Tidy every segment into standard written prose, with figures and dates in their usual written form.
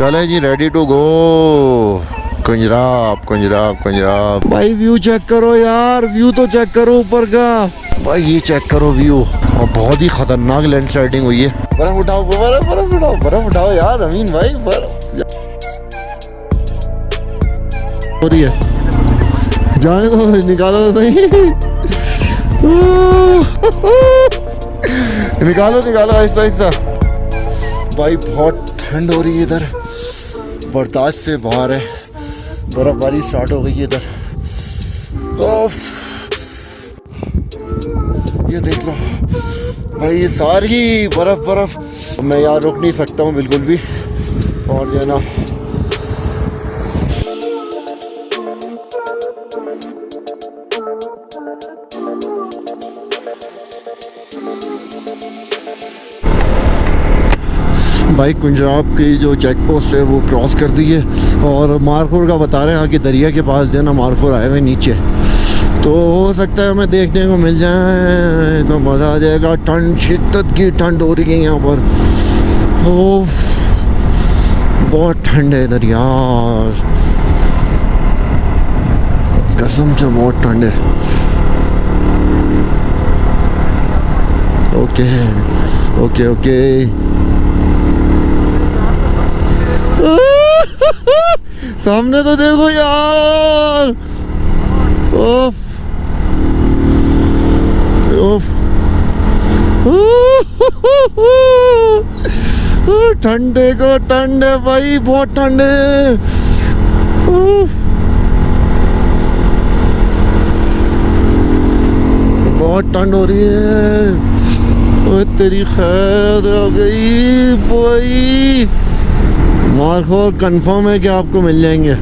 चले जी, ready to go. कुंजराब कुंजराब कुंजराब। भाई view check करो यार, व्यू तो चेक करो ऊपर का। भाई ये चेक करो व्यू, और बहुत ही खतरनाक लैंडस्लाइडिंग हुई है। बर्फ उठाओ, बर्फ उठाओ, बर्फ उठाओ यार अमीन भाई, बर्फ हो रही है। जाने दो, निकालो तो सही। निकालो निकालो आहिस्ता आहिस्ता। भाई बहुत ठंड हो रही है इधर, बर्दाश्त से बाहर है। बर्फबारी स्टार्ट हो गई है इधर। ये देख लो भाई, ये सारी बर्फ बर्फ। मैं यार रुक नहीं सकता हूँ बिल्कुल भी। और जो है ना, भाई कुंजराब की जो चेक पोस्ट है वो क्रॉस कर दी है, और मारखोर का बता रहे हैं कि दरिया के पास जो है ना मारखोर आए हुए नीचे, तो हो सकता है हमें देखने को मिल जाए तो मज़ा आ जाएगा। ठंड, शिद्दत की ठंड हो रही है यहाँ पर। ओह बहुत ठंड है इधर यार, कसम से बहुत ठंड है। Okay okay okay. सामने तो देखो यार। ओफ ओफ। ठंडे को ठंड है भाई, बहुत ठंड है। बहुत ठंड हो रही है। ओए तेरी खैर हो गई भाई। मारखोर कंफर्म है कि आपको मिल जाएंगे।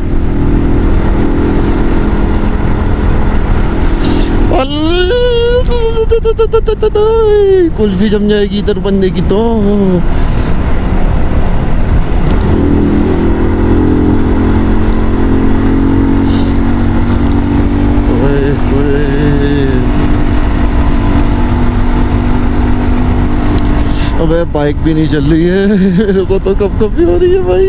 कुल्फी जम जाएगी इधर बंदे की तो। अबे बाइक भी नहीं चल रही है, मेरे को तो कब कब भी हो रही है भाई।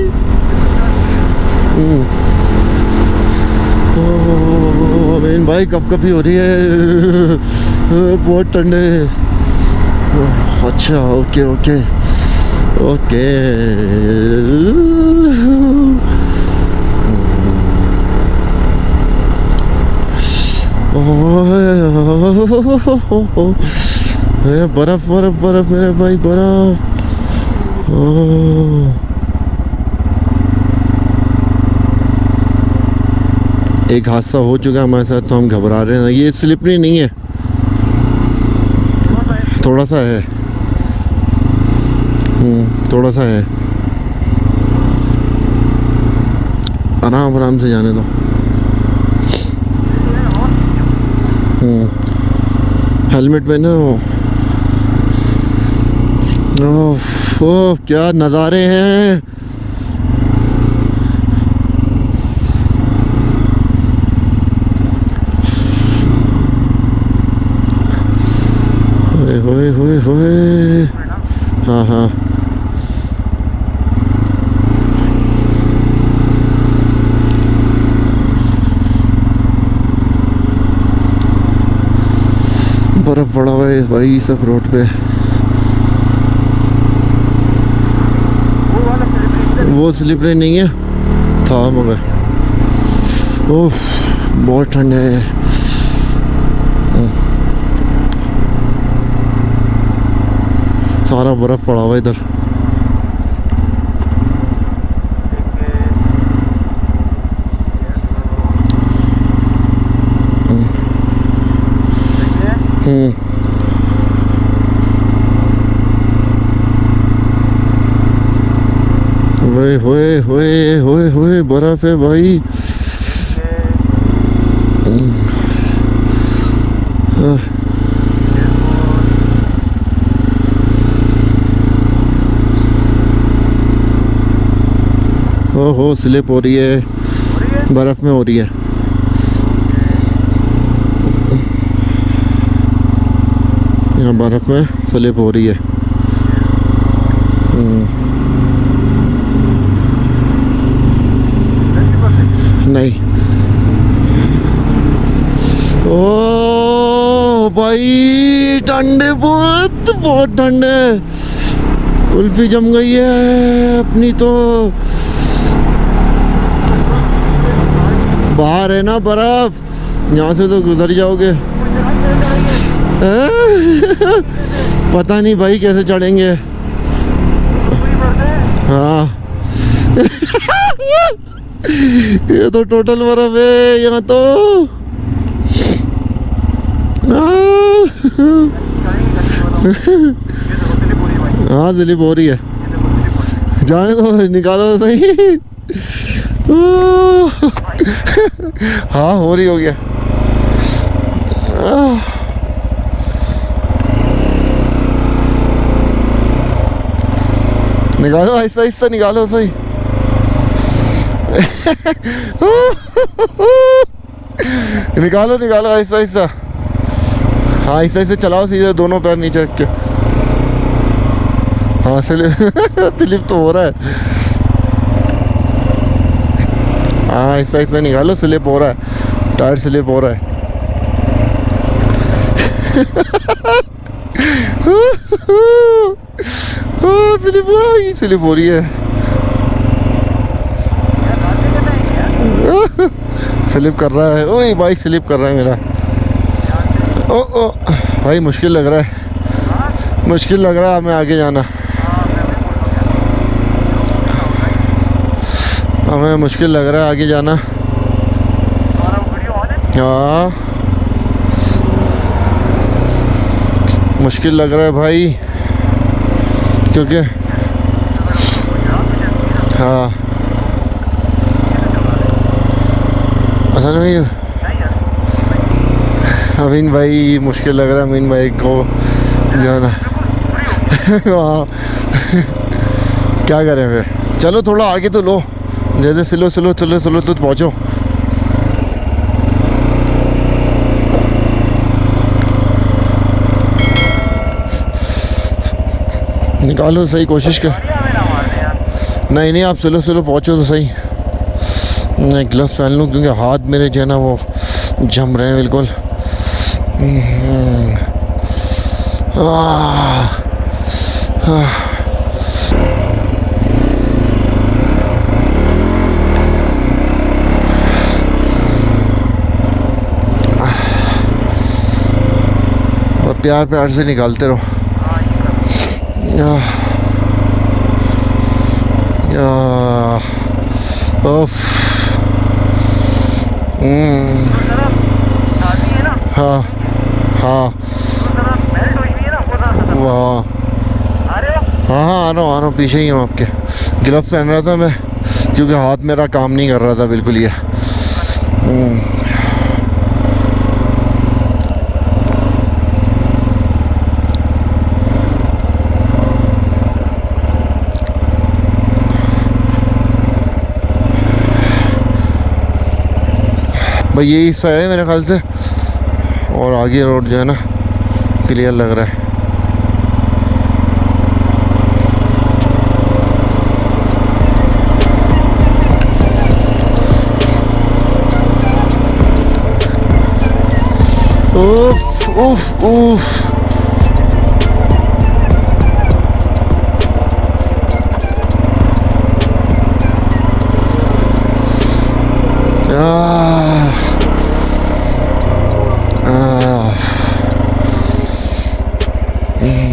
अमीन भाई कब कब भी हो रही है, बहुत ठंड है। अच्छा ओके ओके ओके। बर्फ बर्फ बर्फ मेरे भाई, बर्फ। एक हादसा हो चुका है हमारे साथ, तो हम घबरा रहे हैं। ये स्लिपरी नहीं है, थोड़ा सा है। थोड़ा सा है। आराम आराम से जाने दो। हेलमेट पहनो। ओह क्या नज़ारे हैं। होए होए होए। हाँ हाँ बर्फ पड़ा हुआ है भाई सब रोड पे। वो स्लिपरी नहीं है था मगर। ओह बहुत ठंड है। सारा बर्फ पड़ा हुआ इधर। होए होए होए होए होए बर्फ है भाई। ओहो स्लिप हो रही है, बर्फ में हो रही है। यहाँ बर्फ में स्लिप हो रही है। भाई ठंडे बहुत बहुत ठंड है। कुल्फी जम गई है अपनी तो। बाहर है ना बर्फ, यहाँ से तो गुजर जाओगे। पता नहीं भाई कैसे चढ़ेंगे। हाँ ये तो टोटल बर्फ है यहाँ तो। हाँ स्लिप हो रही है, जाने दो, निकालो तो सही। हाँ हो रही, हो गया। निकालो ऐसा ऐसा निकालो सही। निकालो निकालो ऐसा ऐसा। हाँ ऐसा ऐसे चलाओ सीधे, दोनों पैर नीचे रख के। हाँ स्लिप तो हो रहा है। हाँ ऐसा ऐसा निकालो, स्लिप हो रहा है, टायर स्लिप हो रहा है। स्लिप हो रही है। स्लिप कर रहा है, ओए बाइक स्लिप कर रहा है मेरा। ओ ओ भाई मुश्किल लग रहा है, मुश्किल लग रहा है हमें आगे जाना। हमें मुश्किल लग रहा है आगे जाना। हाँ मुश्किल लग रहा है भाई, क्योंकि हाँ नहीं अमीन भाई मुश्किल लग रहा है अमीन भाई को जाना। हाँ क्या करें फिर, चलो थोड़ा आगे तो लो, जैसे स्लो स्लो स्लो स्लो तो पहुँचो। निकालो सही, कोशिश कर। नहीं नहीं आप स्लो स्लो पहुँचो तो सही। मैं ग्लव्स पहन लूँ क्योंकि हाथ मेरे जो है ना वो जम रहे हैं बिल्कुल। और प्यार प्यार से निकालते रहो। हाँ हाँ वाह हाँ हाँ आ रहा हूँ पीछे ही हूँ आपके। ग्लव्स पहन रहा था मैं क्योंकि हाथ मेरा काम नहीं कर रहा था बिल्कुल ये। भाई यही हिस्सा है मेरे ख्याल से, और आगे रोड जो है ना क्लियर लग रहा है। उफ उफ उफ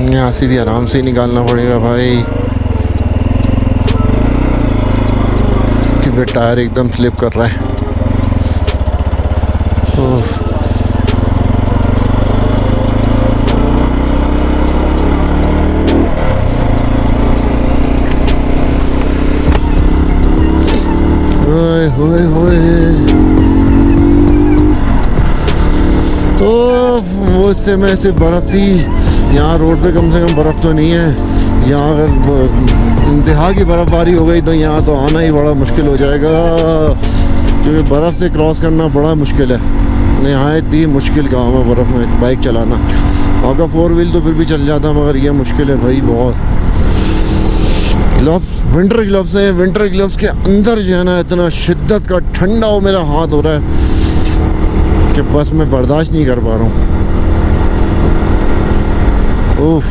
यहाँ से भी आराम से निकालना पड़ेगा भाई, क्योंकि टायर एकदम स्लिप कर रहा है। ओए होए होए वो में सिर्फ बर्फ़ थी। यहाँ रोड पे कम से कम बर्फ़ तो नहीं है। यहाँ अगर इंतहा की बर्फ़बारी हो गई तो यहाँ तो आना ही बड़ा मुश्किल हो जाएगा, क्योंकि बर्फ़ से क्रॉस करना बड़ा मुश्किल है। नहायत ही मुश्किल काम है बर्फ़ में बाइक चलाना। अगर 4 व्हील तो फिर भी चल जाता, मगर ये मुश्किल है भाई बहुत। ग्लव्स विंटर ग्लव्स हैं, विंटर ग्लव्स के अंदर जो है ना इतना शिद्दत का ठंडा हो मेरा हाथ हो रहा है कि बस मैं बर्दाश्त नहीं कर पा रहा हूँ। उफ।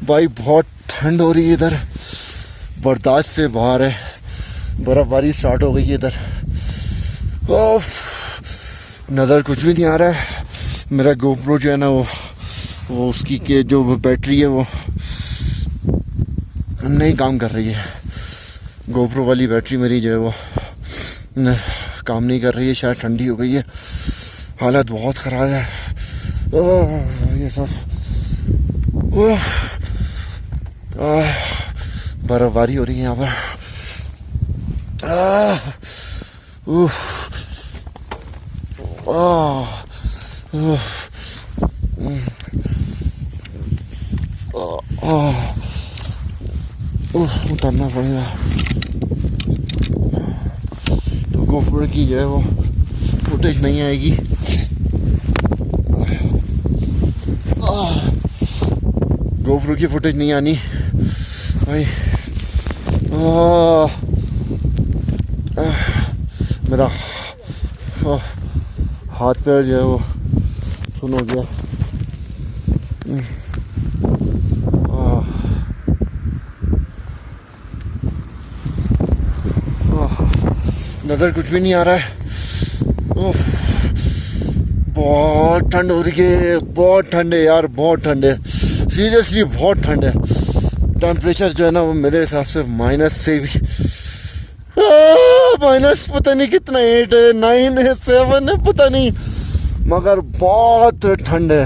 भाई बहुत ठंड हो रही है इधर, बर्दाश्त से बाहर है। बर्फबारी स्टार्ट हो गई है इधर। ओफ, नज़र कुछ भी नहीं आ रहा है। मेरा गोप्रो जो है ना वो उसकी के जो बैटरी है वो नहीं काम कर रही है। गोप्रो वाली बैटरी मेरी जो है वो काम नहीं कर रही है, शायद ठंडी हो गई है। हालत बहुत ख़राब है। ये सब बर्फबारी हो रही है यहाँ पर। उतरना पड़ेगा। तो गोप्रो की जो है वो फुटेज नहीं आएगी। गोप्रो की फुटेज नहीं आनी भाई। मेरा हाथ पैर जो है वो सुन हो गया। नज़र कुछ भी नहीं आ रहा है। बहुत ठंड हो रही है, बहुत ठंड है यार, बहुत ठंड है, सीरियसली बहुत ठंड है। टेम्परेचर जो है ना वो मेरे हिसाब से माइनस से भी माइनस पता नहीं कितना 8 है, 9 है, 7 है, पता नहीं, मगर बहुत ठंड है।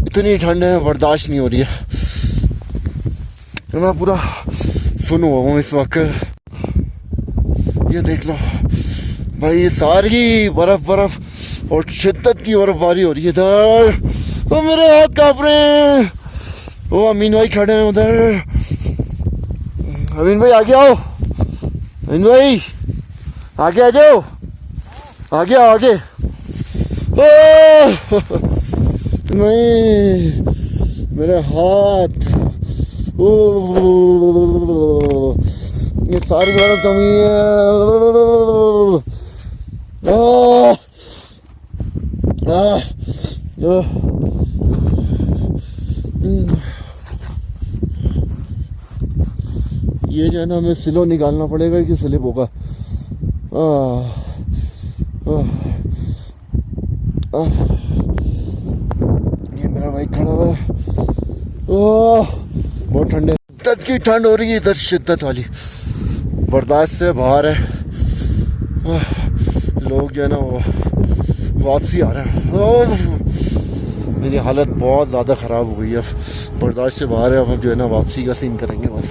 इतनी ठंड है बर्दाश्त नहीं हो रही है। मैं पूरा सुन हुआ हूँ इस वक्त। ये देख लो भाई, सारी बर्फ और शिद्दत की बर्फबारी हो रही है इधर। वो मेरे हाथ कांप रहे हैं। वो अमीन भाई खड़े हैं उधर। अमीन भाई आगे आओ, अमीन भाई आगे आ जाओ, आगे आओ आगे। नहीं, मेरे हाथ, ये सारी बर्फ जमी है। ये जो है ना हमें स्लो निकालना पड़ेगा कि स्लिप होगा। ये मेरा बाइक खड़ा हुआ है। बहुत ठंड है, शिद्दत की ठंड हो रही है इधर, शिद्दत वाली, बर्दाश्त से बाहर है। लोग जो है ना वो वापसी आ रहे हैं। मेरी हालत बहुत ज़्यादा ख़राब हो गई है, अब बर्दाश्त से बाहर है। अब जो है ना वापसी का सीन करेंगे बस।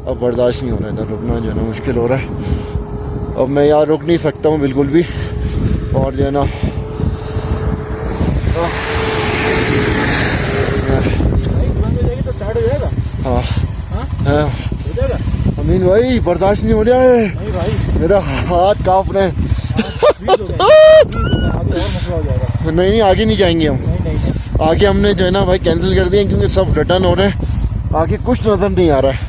अब बर्दाश्त नहीं हो रहा है, इधर रुकना जो है ना मुश्किल हो रहा है। अब मैं यहाँ रुक नहीं सकता हूँ बिल्कुल भी। और जो है ना हाँ हाँ अमीन भाई बर्दाश्त नहीं हो रहा है, मेरा हाथ काँप रहे हैं। नहीं आगे नहीं जाएंगे हम। आगे हमने जो है ना भाई कैंसिल कर दिया क्योंकि सब रिटर्न हो रहे हैं। आगे कुछ नज़र नहीं आ रहा है,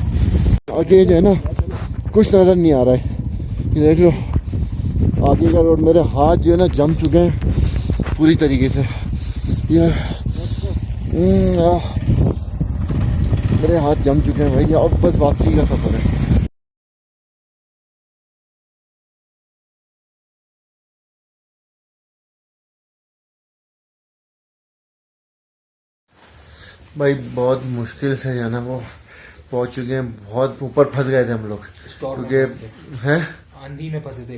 आगे जो है ना कुछ नज़र नहीं आ रहा है। ये देख लो आगे का रोड, मेरे हाथ जो है ना जम चुके हैं पूरी तरीके से। ये मेरे हाथ जम चुके हैं भाई। अब बस वापसी का सफ़र है। भाई बहुत मुश्किल से जाना वो पहुंच चुके हैं। बहुत ऊपर फंस गए थे हम लोग क्योंकि हैं आंधी में फंसे थे।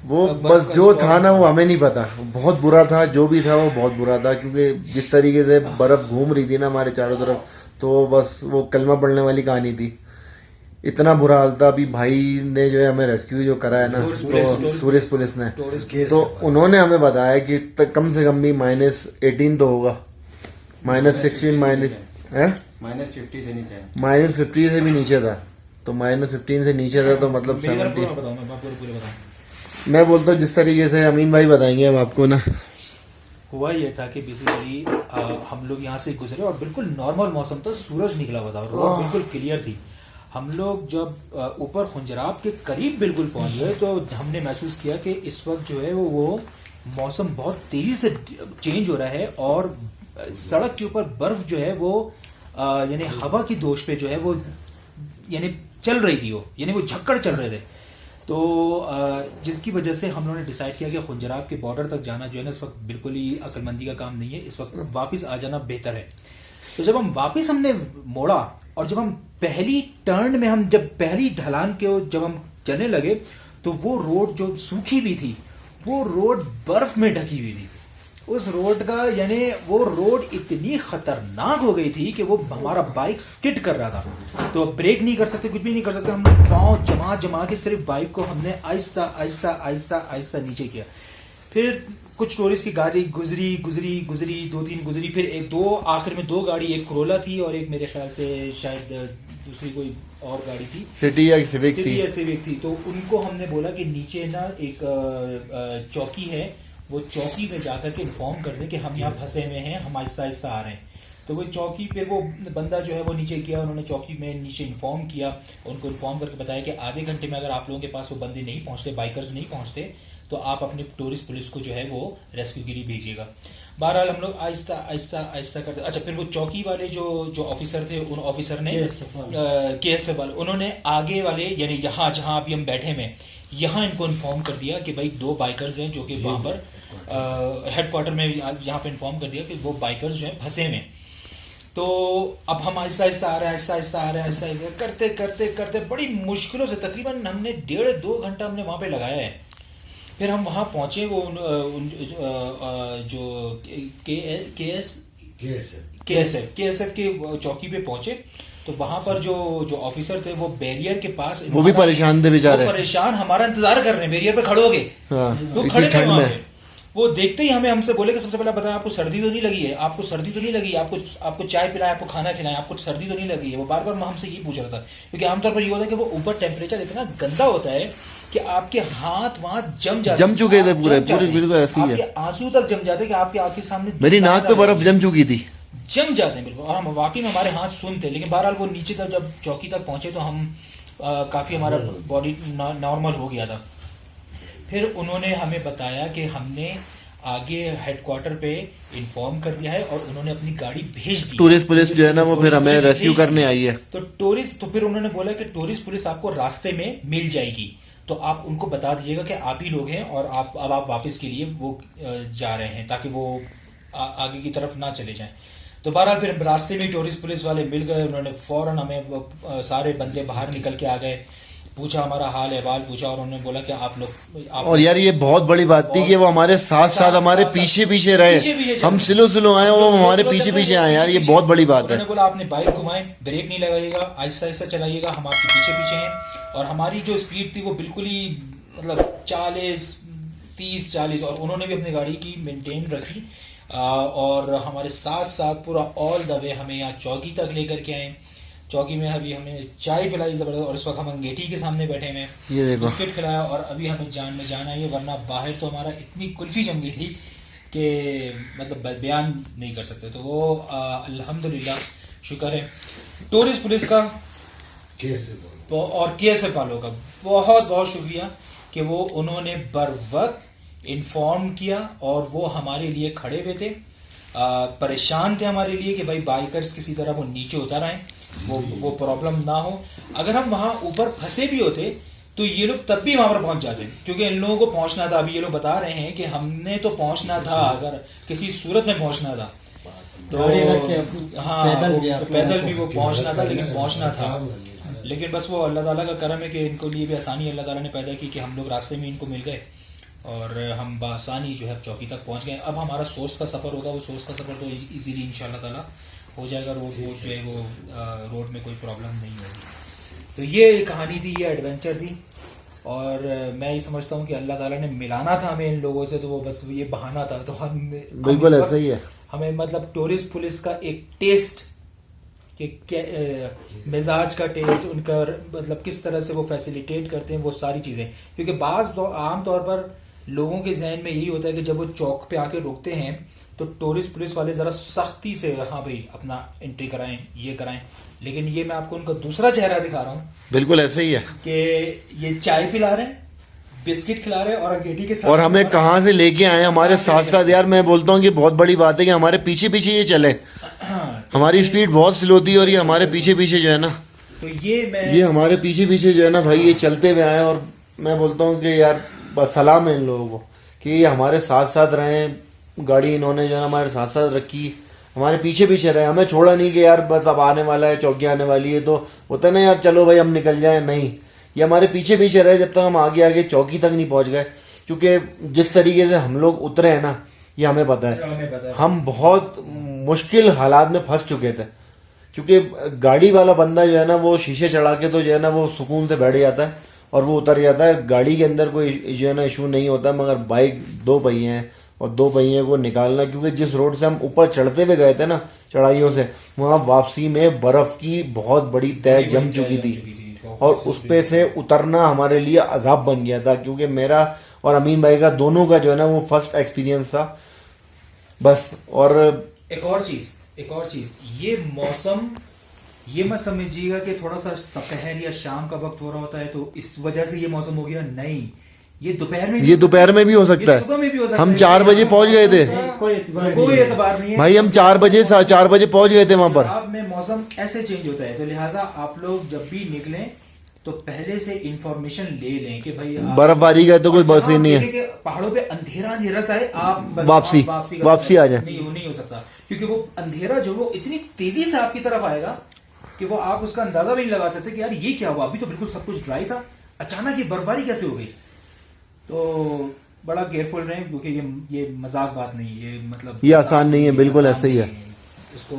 वो बस जो था ना वो हमें नहीं पता, बहुत बुरा था जो भी था, वो बहुत बुरा था। क्योंकि जिस तरीके से बर्फ घूम रही थी ना हमारे चारों तरफ, तो बस वो कलमा पढ़ने वाली कहानी थी इतना बुरा हाल था। अभी भाई ने जो है हमें रेस्क्यू जो करा है ना, तो टूरिस्ट पुलिस ने, तो उन्होंने हमें बताया कि कम से कम भी -18 तो होगा, -16 -50 से नीचे है। -50 से भी नीचे था, तो -15 से नीचे था, तो मतलब 70। मैं बोलता हूँ जिस तरीके से अमीन भाई बताएंगे अब आपको ना। हुआ ये था कि बेसिकली हम लोग यहाँ से गुजरे और बिल्कुल नॉर्मल मौसम था, सूरज निकला हुआ था, रोड बिल्कुल क्लियर थी। हम लोग जब ऊपर खुंजराब के करीब बिल्कुल पहुंच गए तो हमने महसूस किया कि इस वक्त जो है वो मौसम बहुत तेजी से चेंज हो रहा है और सड़क के ऊपर बर्फ जो है वो यानी हवा की दोष पे जो है वो यानी चल रही थी, वो यानी वो झक्कड़ चल रहे थे। तो जिसकी वजह से हम लोगों ने डिसाइड किया कि खुंजराब के बॉर्डर तक जाना जो है ना इस वक्त बिल्कुल ही अक्लमंदी का काम नहीं है, इस वक्त वापस आ जाना बेहतर है। तो जब हम वापस हमने मोड़ा और जब हम पहली टर्न में जब पहली ढलान के जब हम चलने लगे तो वो रोड जो सूखी भी थी वो रोड बर्फ में ढकी हुई थी। उस रोड का यानी वो रोड इतनी खतरनाक हो गई थी कि वो हमारा बाइक स्किड कर रहा था, तो ब्रेक नहीं कर सकते, कुछ भी नहीं कर सकते। हम पाँव जमा जमा के सिर्फ बाइक को हमने आहिस्ता आहिस्ता आहिस्ता आहिस्ता नीचे किया। फिर कुछ टूरिस्ट की गाड़ी गुजरी 2-3 गुजरी, फिर आखिर में 2 गाड़ी, एक कोरोला थी और एक मेरे ख्याल से शायद दूसरी कोई और गाड़ी थी, सिटी या सिविक थी। तो उनको हमने बोला कि नीचे ना एक चौकी है, वो चौकी में जाकर के इन्फॉर्म कर दें कि हम यहाँ फंसे हुए हैं, हम आहिस्ता आहिस्ता आ रहे हैं। तो वो चौकी पे वो बंदा जो है वो नीचे किया, उन्होंने चौकी में नीचे इन्फॉर्म किया, उनको इन्फॉर्म करके बताया कि आधे घंटे में अगर आप लोगों के पास वो बंदे नहीं पहुंचते, बाइकर्स नहीं पहुंचते, तो आप अपने टूरिस्ट पुलिस को जो है वो रेस्क्यू के लिए भेजिएगा। बहरहाल हम लोग आहिस्ता आहिस्ता आहिस्ता करते, अच्छा फिर वो चौकी वाले जो ऑफिसर थे, उन ऑफिसर ने KSF वाले, उन्होंने आगे वाले यानी यहाँ जहाँ अभी हम बैठे में यहाँ इनको इन्फॉर्म कर दिया कि भाई 2 बाइकर्स हैं जो कि वहाँ पर हेडक्वार्टर में यहाँ पे इन्फॉर्म कर दिया कि वो बाइकर्स जो हैं फंसे में। तो अब हम आहिस्ता आहिस्ता आ रहे हैं, आहिस्ता करते करते करते बड़ी मुश्किलों से तकरीबन हमने 1.5-2 घंटा हमने वहाँ पे लगाया है। फिर हम वहाँ पहुँचे, वो जो KSF के चौकी पे पहुँचे, तो वहां पर जो ऑफिसर थे वो बैरियर के पास, वो भी परेशान थे बेचारे, परेशान हमारा इंतजार कर रहे हैं, बैरियर पे खड़े हो गए। वो खड़े थे वहां पे, वो देखते ही हमसे बोले कि सबसे पहले बताएं आपको सर्दी तो नहीं लगी है, आपको सर्दी तो नहीं लगी, आपको चाय पिलाएं, आपको खाना खिलाएं, आपको सर्दी तो नहीं लगी है। वो बार बार हमसे ये पूछ रहा था, क्योंकि आमतौर पर ये होता है कि वो ऊपर टेम्परेचर इतना गंदा होता है कि आपके हाथ वहां जम चुके थे पूरे बिल्कुल ऐसे ही है, आपके आंसू तक जम जाते कि आपके आंखें सामने, मेरी नाक पे बर्फ जम चुकी थी, जम जाते हैं बिल्कुल। और हम वाकई में हमारे हाथ सुन थे, लेकिन बहरहाल वो नीचे तक जब चौकी तक पहुंचे तो हम काफी हमारा बॉडी नॉर्मल हो गया था। फिर उन्होंने हमें बताया कि हमने आगे हेडक्वार्टर पे इन्फॉर्म कर दिया है और उन्होंने अपनी गाड़ी भेज दी। टूरिस्ट पुलिस जो है ना वो फिर हमें रेस्क्यू करने आई है। तो फिर उन्होंने बोला कि टूरिस्ट पुलिस आपको रास्ते में मिल जाएगी, तो आप उनको बता दीजिएगा कि आप ही लोग हैं और आप वापस के लिए वो जा रहे हैं, ताकि वो आगे की तरफ ना चले जाएं। तो बहरहाल फिर रास्ते में टूरिस्ट पुलिस वाले मिल गए, उन्होंने फौरन हमें सारे बंदे बाहर निकल के आ गए, पूछा हमारा हाल अहवाल पूछा और उन्होंने बोला कि आप लोग और यार ये बहुत बड़ी बात थी कि वो हमारे साथ हमारे पीछे रहे, हम स्लो आए और वो हमारे पीछे आए। यार ये बहुत बड़ी बात है। उन्होंने बोला आपने बाइक घुमाएं, ब्रेक नहीं लगाइएगा, आहिस्ता चलाइएगा, हम आपके पीछे हैं। और हमारी जो स्पीड थी वो बिल्कुल ही मतलब 30-40, और उन्होंने भी अपनी गाड़ी की मेंटेन रखी और हमारे साथ पूरा ऑल द वे हमें यहाँ चौकी तक लेकर के आए। चौकी में अभी हमें चाय पिलाई जबरदस्त, और इस वक्त हम अंगेठी के सामने बैठे हुए, ये देखो बिस्किट खिलाया, और अभी हमें जान में जाना है, वरना बाहर तो हमारा इतनी कुल्फी जम गई थी कि मतलब बयान नहीं कर सकते। तो वो अल्हम्दुलिल्लाह शुक्र है टूरिस्ट पुलिस का और KSF वालों का बहुत शुक्रिया कि वो उन्होंने बर वक्त इन्फॉर्म किया और वो हमारे लिए खड़े हुए थे, परेशान थे हमारे लिए कि भाई बाइकर्स किसी तरह वो नीचे उतर आए, वो प्रॉब्लम ना हो। अगर हम वहाँ ऊपर फंसे भी होते तो ये लोग तब भी वहाँ पर पहुँच जाते, क्योंकि इन लोगों को पहुँचना था। अभी ये लोग बता रहे हैं कि हमने तो पहुँचना था, अगर किसी सूरत में पहुँचना था तो हाँ पैदल भी वो पहुँचना था, लेकिन पहुँचना था। लेकिन बस वो अल्लाह ताला का करम है कि इनको लिए भी आसानी अल्लाह ताला ने पैदा की कि हम लोग रास्ते में इनको मिल गए और हम बासानी जो है चौकी तक पहुँच गए। अब हमारा सोर्स का सफ़र होगा, वो सोर्स का सफ़र तो इजीली इंशाल्लाह ताला हो जाएगा। रोड जो है वो रोड में कोई प्रॉब्लम नहीं होगी। तो ये कहानी थी, ये एडवेंचर थी। और मैं ये समझता हूँ कि अल्लाह ताला ने मिलाना था हमें इन लोगों से, तो वो बस ये बहाना था। तो हम बिल्कुल ऐसा ही है। हमें मतलब टूरिस्ट पुलिस का एक टेस्ट कि मिजाज का टेस्ट उनका, मतलब किस तरह से वो फैसिलिटेट करते हैं वो सारी चीज़ें। क्योंकि आम तौर पर लोगों के जहन में यही होता है कि जब वो चौक पे आके रुकते हैं तो टूरिस्ट पुलिस वाले ज़रा सख्ती से हाँ भाई अपना एंट्री कराएं, ये कराएं। लेकिन ये मैं आपको उनका दूसरा चेहरा दिखा रहा हूँ। बिल्कुल ऐसे ही है कि ये चाय पिला रहे हैं, बिस्किट खिला रहे हैं और अंगेठी के साथ, और हमें कहाँ से लेके आए हमारे साथ साथ। यार मैं बोलता हूँ कि बहुत बड़ी बात है कि हमारे पीछे पीछे ये चले। हमारी स्पीड बहुत स्लो थी और ये हमारे पीछे पीछे जो है ना, तो ये हमारे पीछे पीछे जो है ना भाई, ये चलते हुए आए। और मैं बोलता हूँ कि यार बस सलाम है इन लोगों को कि ये हमारे साथ साथ रहे। गाड़ी इन्होंने जो है हमारे साथ साथ रखी, हमारे पीछे पीछे रहे, हमें छोड़ा नहीं कि यार बस अब आने वाला है, चौकी आने वाली है, तो होता ना यार चलो भाई हम निकल जाए। नहीं, ये हमारे पीछे पीछे रहे जब तक हम आगे आगे चौकी तक नहीं पहुंच गए। क्योंकि जिस तरीके से हम लोग उतरे हैं ना, ये हमें पता है हम बहुत मुश्किल हालात में फंस चुके थे। क्योंकि गाड़ी वाला बंदा जो है ना वो शीशे चढ़ा के तो जो है ना वो सुकून से बैठ जाता है और वो उतर जाता है। गाड़ी के अंदर कोई जो है ना इशू नहीं होता, मगर बाइक 2 पहिए हैं और 2 पहिए को निकालना, क्योंकि जिस रोड से हम ऊपर चढ़ते हुए गए थे ना चढ़ाइयों से, वहां वापसी में बर्फ की बहुत बड़ी तह जम चुकी थी और उस पे से उतरना हमारे लिए अजाब बन गया था। क्योंकि मेरा और अमीन भाई का दोनों का जो है ना वो फर्स्ट एक्सपीरियंस था बस। और एक और चीज, ये मौसम, ये मत समझिएगा कि थोड़ा सा दोपहर या शाम का वक्त हो रहा होता है तो इस वजह से ये मौसम हो गया। नहीं, ये दोपहर में भी हो सकता है, सुबह में भी हो सकता है। हम 4 बजे पहुंच गए थे, कोई एतबार नहीं है भाई हम 4 बजे पहुंच गए थे वहां पर। पंजाब में मौसम ऐसे चेंज होता है, तो लिहाजा आप लोग जब भी निकलें तो पहले से इंफॉर्मेशन ले लें कि भाई बर्फबारी का तो कोई बस ही नहीं है, पहाड़ों पे अंधेरा सा है, आप बस वापसी आ जाए। नहीं हो सकता, क्योंकि वो अंधेरा जो वो इतनी तेजी से आपकी तरफ आएगा कि वो आप उसका अंदाजा भी नहीं लगा सकते कि यार ये क्या हुआ, अभी तो बिल्कुल सब कुछ ड्राई था, अचानक ये बर्फबारी कैसे हो गई। तो बड़ा केयरफुल रहें, क्योंकि ये मजाक बात नहीं, ये मतलब ये आसान नहीं है, बिल्कुल ऐसे ही है। इसको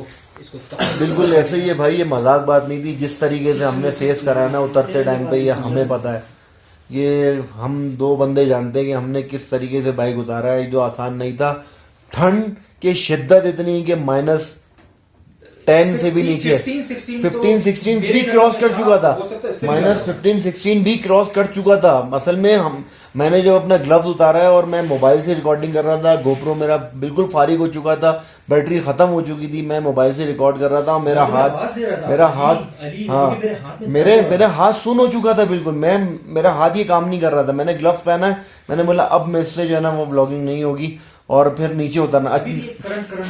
बिल्कुल ऐसे ही है भाई, ये मजाक बात नहीं थी। जिस तरीके से हमने फेस करा ना उतरते टाइम पे, ये हमें पता है। ये हम 2 बंदे जानते हैं कि हमने किस तरीके से बाइक उतारा है, जो आसान नहीं था। ठंड की शिद्दत इतनी कि -10 से भी नीचे 15-16 भी क्रॉस कर चुका था, -15-16 भी क्रॉस कर चुका था। असल में मैंने जब अपना ग्लव्स उतारा है और मैं मोबाइल से रिकॉर्डिंग कर रहा था, गोप्रो मेरा बिल्कुल फारिग हो चुका था, बैटरी खत्म हो चुकी थी, मैं मोबाइल से रिकॉर्ड कर रहा था। मेरा हाथ सुन हो चुका था बिल्कुल, मेरा हाथ ये काम नहीं कर रहा था। मैंने ग्लव्स पहना है, मैंने बोला अब मेरे से जो है ना वो ब्लॉगिंग नहीं होगी। और फिर नीचे उतरना,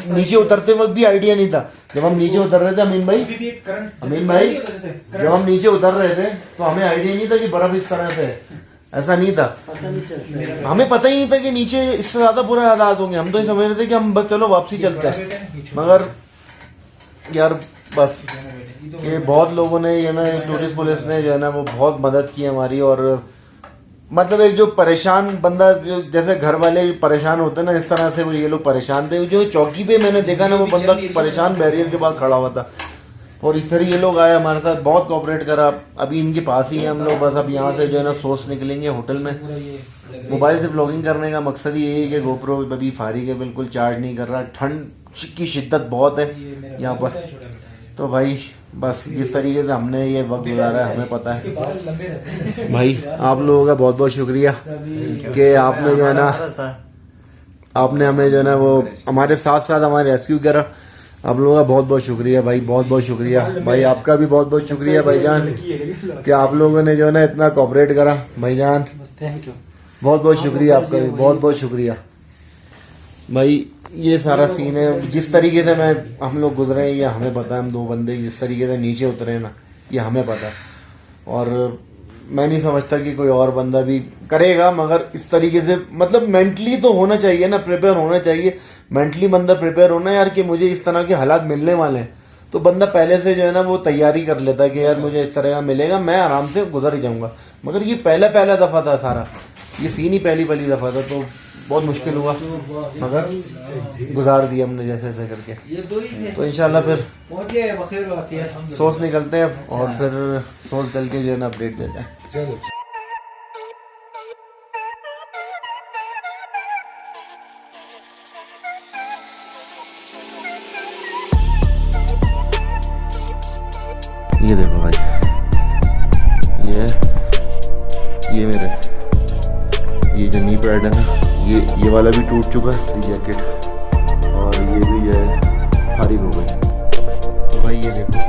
नीचे उतरते वक्त भी आइडिया नहीं था। जब हम नीचे उतर रहे थे अमीन भाई जब हम नीचे उतर रहे थे तो हमें आइडिया नहीं था कि बर्फ इस तरह से है, ऐसा नहीं था। हमें पता ही नहीं था कि नीचे इससे ज्यादा बुरे हालात होंगे। हम तो ये समझ रहे थे कि हम बस चलो वापसी चलते हैं, मगर यार बस ये बहुत लोगों ने ये ना टूरिस्ट पुलिस ने जो है ना वो बहुत मदद की हमारी। और मतलब एक जो परेशान बंदा, जो जैसे घर वाले परेशान होते हैं ना, इस तरह से वो ये लोग परेशान थे। जो चौकी पे मैंने देखा ना वो बंदा परेशान बैरियर के पास खड़ा हुआ था, और फिर ये लोग आए हमारे साथ, बहुत कोऑपरेट करा। अभी इनके पास ही है हम लोग, बस अब यहाँ से जो है ना सोच निकलेंगे होटल में। मोबाइल से ब्लॉगिंग करने का मकसद यही है कि गोप्रो अभी फारिग है, बिल्कुल चार्ज नहीं कर रहा। ठंड की शिद्दत बहुत है यहाँ पर, तो भाई बस जिस तरीके से हमने ये वक्त गुजारा है हमें पता है। भाई आप लोगों का बहुत बहुत शुक्रिया कि आपने जो है ना आपने हमें जो है ना वो हमारे साथ साथ हमारे रेस्क्यू करा। आप लोगों का बहुत बहुत शुक्रिया भाई, बहुत बहुत शुक्रिया भाई। आपका भी बहुत बहुत शुक्रिया भाईजान कि आप लोगों ने जो है ना इतना कोऑपरेट करा भाईजान। थैंक यू, बहुत बहुत शुक्रिया आपका भी, बहुत बहुत शुक्रिया भाई। ये सारा सीन है, जिस तरीके से हम लोग गुजरे हैं ये हमें पता है। हम 2 बंदे जिस तरीके से नीचे उतरे ना ये हमें पता है, और मैं नहीं समझता कि कोई और बंदा भी करेगा। मगर इस तरीके से मतलब मेंटली तो होना चाहिए ना, प्रिपेयर होना चाहिए। मेंटली बंदा प्रिपेयर होना यार कि मुझे इस तरह के हालात मिलने वाले हैं, तो बंदा पहले से जो है ना वो तैयारी कर लेता है कि यार मुझे इस तरह का मिलेगा, मैं आराम से गुजर ही जाऊंगा। मगर ये पहला दफा था सारा, ये सीन ही पहली दफा था, तो बहुत मुश्किल हुआ मगर गुजार दिया हमने जैसे ऐसे करके। तो इंशाल्लाह फिर सोच निकलते हैं अब और फिर सोच डल के जो है ना अपडेट देते हैं। चलो ये देखो भाई, ये मेरे ये जो नी पैड है ना, ये वाला भी टूट चुका है जैकेट, और ये भी जो है खारिज हो गई। तो भाई ये देखो